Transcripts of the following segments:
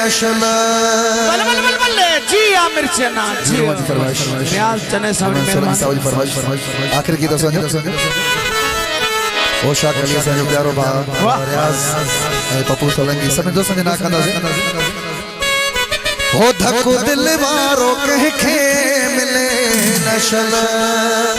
नशल बल बल बल बल जी आमिर चना जी न्याज चने सावली फरमाइश आखिर की दोस्तों ओ शाह कलिया से जो प्यारो बा रियाज पप्पू सोलंकी सब दोस्तों ने ना कंदा से हो धको दिल वारो कह के मिले नशल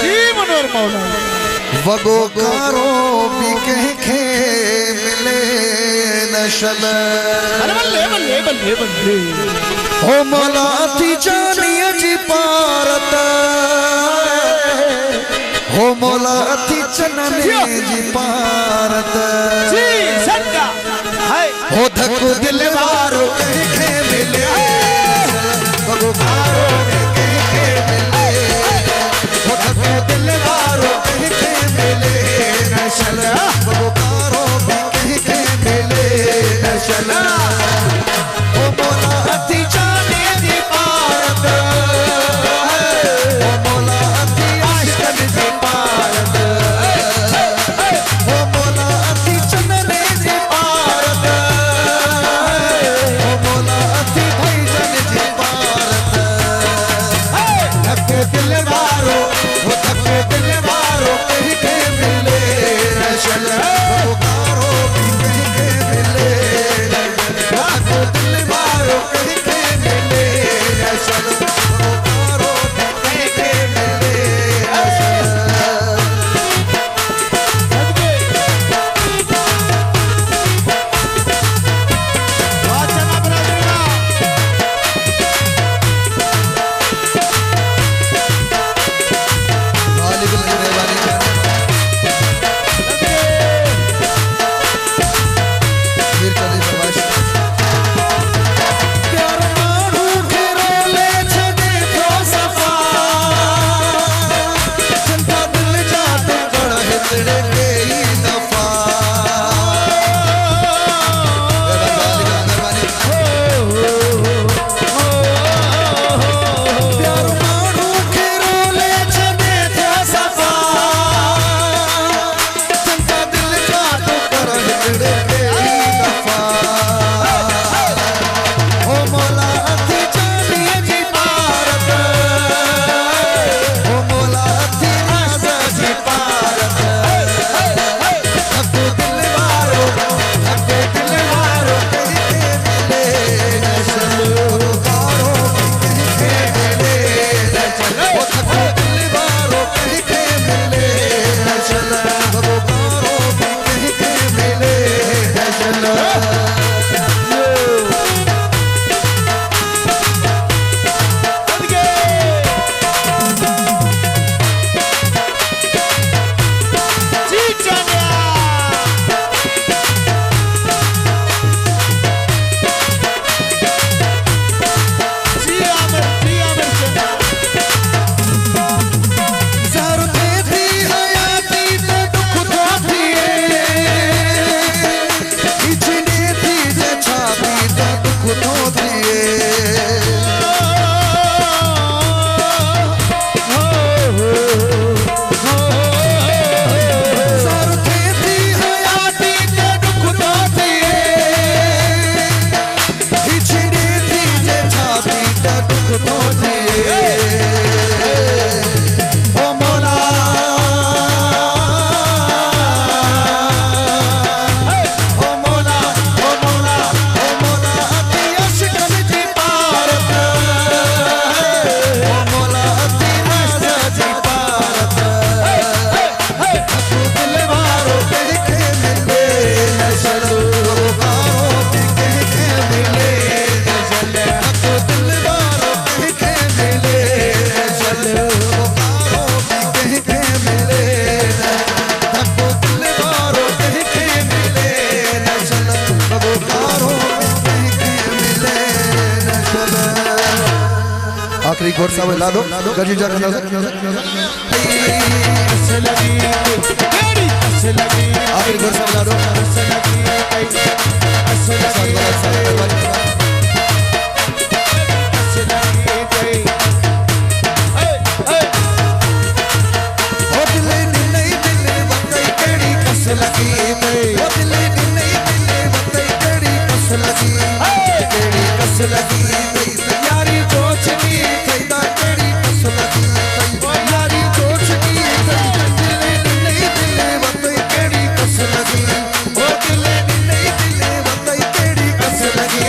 जी मनोर मौला वगो कारो भी कह के मिले नशल बल्ले बल्ले बल्ले बल्ले हो मौला थी जानी जी पारत हो मौला थी चनने जी पारत जी सच्चा हाय हो धको दिल वारो कह के मिले वगो कारो भी कह के मिले हो धको दिल वारो कह के मिले नशल वगो कारो भी कह के मिले नशल हो मौला थी जानी जी पारत हो मौला थी आशिक जी पारत हो मौला थी चनने जी पारत हो मौला थी भाईजन जी पारत धक्के दिल वारो वो धक्के दिल वारो कह के मिले नशल वो कारो भी कह के मिले धक्के दिल वारो कह के मिले नशल वो कारो भी कह के मिले नशल वाचना बरादरीना गालिब की मेहरबानी वीर चली फरमाइश प्यार मानू घेरो ले छदे तो सफा चंदा दिल जाते बड़ा हितड़े कई दफा मेहरबानी प्यार मानू घेरो ले छदे तो सफा चंदा दिल जाते बड़ा हितड़े कई दफा हो मौला थी जानी जी पारत हो मौला थी राजा जी पारत धक्को दिल वारो कह के मिले नशल वो कारो भी कह के मिले नशल वो धक्को दिल वारो कह के मिले नशल वो कारो भी कह के मिले नशल जी चना जी आमिर चना ज़र थी हयाती ते दुख थो थिए इछने थी जे छाती ते दुख थो थिए ज़र थी हयाती ते दुख थो थिए इछने थी जे छाती ते दुख थो थिए ओ मौला ओ मौला ओ मौला ओ मौला अति अशकन जी पारत ओ मौला अति राजा जी पारत धक्को दिल वारो कह के मिले नशल वो कारो भी कह के मिले नशल धक्को दिल वारो कह के मिले नशल वो कारो भी कह के मिले धक्को दिल वारो कह के मिले नशल वो कारो भी कह के मिले नशल आखिरी घोड़ साहब ला दो गजी जा करना असलगी तेरी असलगी आखिरी घोड़ साहब ला दो असलगी लगी लगी यारी चोचनी थैदा केड़ी कस लगी यारी चोचनी दिले नहीं दिले वतई केड़ी कस लगी ओ दिले नहीं दिले वतई केड़ी कस लगी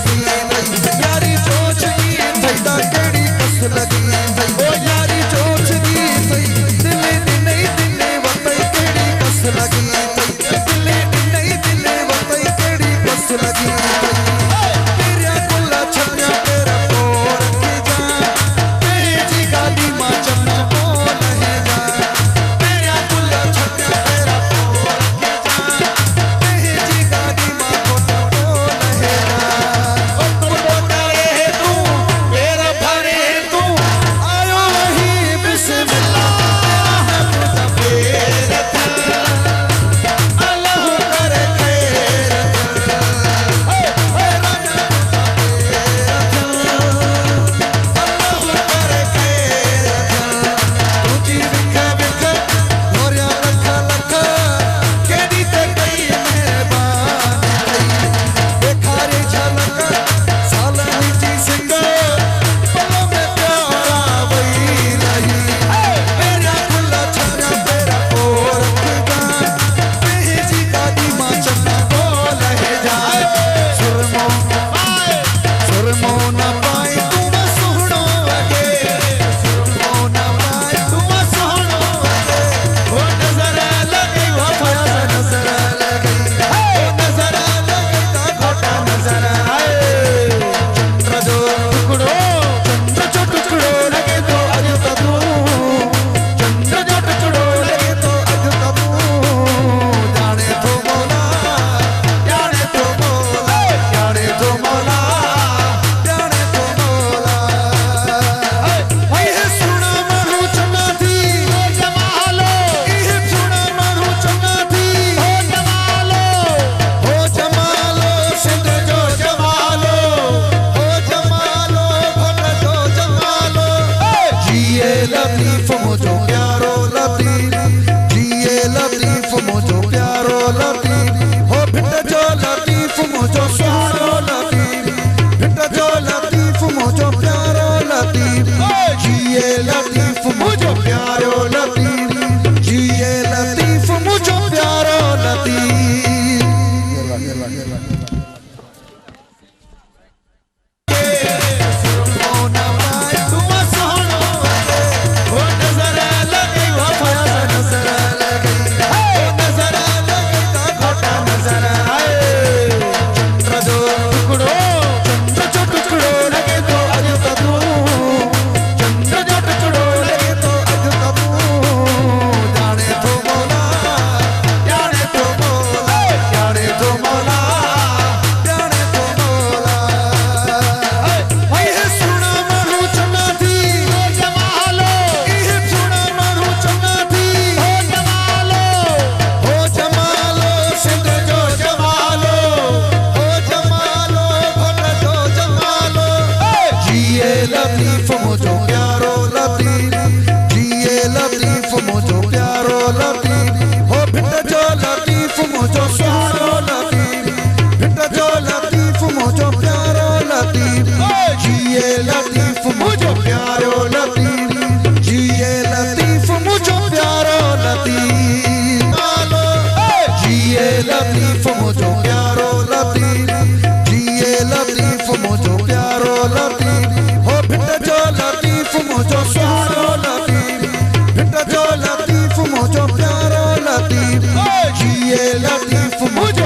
यारी चोचनी थैदा केड़ी कस लगी ओ यारी चोचनी दिले नहीं दिले वतई केड़ी कस लगी दिले नहीं दिले वतई केड़ी कस लगी तेरा कुल्ला छन्या तेरा कोर के जा तेरी गाड़ी मां चन्ना बोल है जा तेरा कुल्ला छन्या तेरा कोर के जा तेरी गाड़ी मां कोटा बोल है जा लतीफ मुझो प्यारो लतीफ जिए लतीफ मुझो प्यारो लतीफ हो भिट जो लतीफ मुझो सुहानो लतीफ भिट जो लतीफ मुझो प्यारो लतीफ जिए लतीफ मुझो प्यारो लतीफ जिए लतीफ मुझो प्यारो लतीफ नजर लगी मुझ